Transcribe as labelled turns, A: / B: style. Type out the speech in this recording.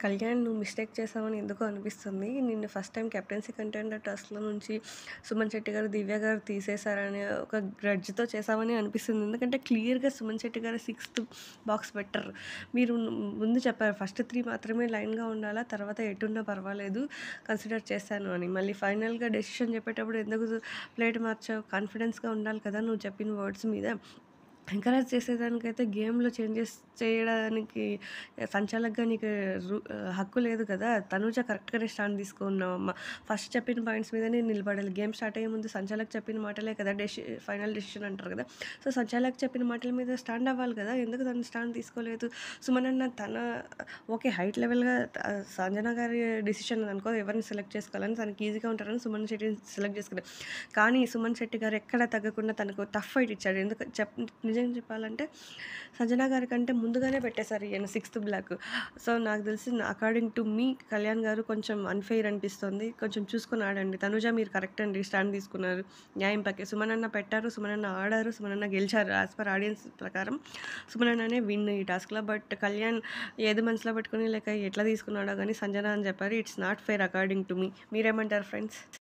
A: కళ్యాణ్ నువ్వు మిస్టేక్ చేశావని ఎందుకో అనిపిస్తుంది. నిన్ను ఫస్ట్ టైమ్ కెప్టెన్సీ కంటెండర్ టాస్క్‌లో నుంచి సుమన్ శెట్టి గారు, దివ్య గారు తీసేశారనే ఒక గ్రడ్జ్‌తో చేశావని అనిపిస్తుంది. ఎందుకంటే క్లియర్‌గా సుమన్ శెట్టి గారు సిక్స్త్ బాక్స్ బెటర్. మీరు ముందు చెప్పారు ఫస్ట్ 3 మాత్రమే లైన్‌గా ఉండాలా, తర్వాత ఎటున్నా పర్వాలేదు కన్సిడర్ చేశాను అని. మళ్ళీ ఫైనల్‌గా డెసిషన్ చెప్పేటప్పుడు ఎందుకు ప్లేట్ మార్చావు? కాన్ఫిడెన్స్‌గా ఉండాలి కదా నువ్వు చెప్పిన వర్డ్స్ మీద. ఎంకరేజ్ చేసేదానికైతే గేమ్‌లో చేంజెస్ చేయడానికి సంచాలకుగా నీకు హక్కు లేదు కదా! తనూజ కరెక్ట్‌గానే స్టాండ్ తీసుకున్నావమ్మ. ఫస్ట్ చెప్పిన పాయింట్స్ మీదనే నిలబడాలి. గేమ్ స్టార్ట్ అయ్యే ముందు సంచాలక్ చెప్పిన మాటలే కదా ఫైనల్ డెసిషన్ అంటారు కదా! సో, సంచాలక్ చెప్పిన మాటల మీద స్టాండ్ అవ్వాలి కదా! ఎందుకు తను స్టాండ్ తీసుకోలేదు? సుమనన్న తన ఓకే. హైట్ లెవెల్‌గా సంజన గారి డెసిషన్ అనుకో ఎవరిని సెలెక్ట్ చేసుకోవాలని తనకి ఈజీగా ఉంటారని సుమన్ శెట్టిని సెలెక్ట్ చేసుకున్నారు. కానీ సుమన్ శెట్టి గారు ఎక్కడ తగ్గకుండా తనకు టఫ్ ఫైట్ ఇచ్చాడు. ఎందుకు నిజం చెప్పాలంటే సంజన గారి కంటే ముందుగానే పెట్టేశారు ఈయన సిక్స్త్ బ్లాక్. సో, నాకు తెలిసి అకార్డింగ్ టు మీ కళ్యాణ్ గారు కొంచెం అన్‌ఫెయిర్ అనిపిస్తుంది. కొంచెం చూసుకొని ఆడండి. తనుజ మీరు కరెక్ట్ అండి. స్టాండ్ తీసుకున్నారు. న్యాయం పక్కే. సుమనన్న పెట్టారు. సుమనన్న ఆడారు. సుమనన్న గెలిచారు. యాస్ పర్ ఆడియన్స్ ప్రకారం సుమనన్ననే విన్ ఈ టాస్క్‌లో. బట్ కళ్యాణ్ ఏది మనసులో పెట్టుకొని ఎట్లా తీసుకున్నాడో గానీ సంజన అని చెప్పారు. It's not fair according to me. మీరేమంటారు ఫ్రెండ్స్?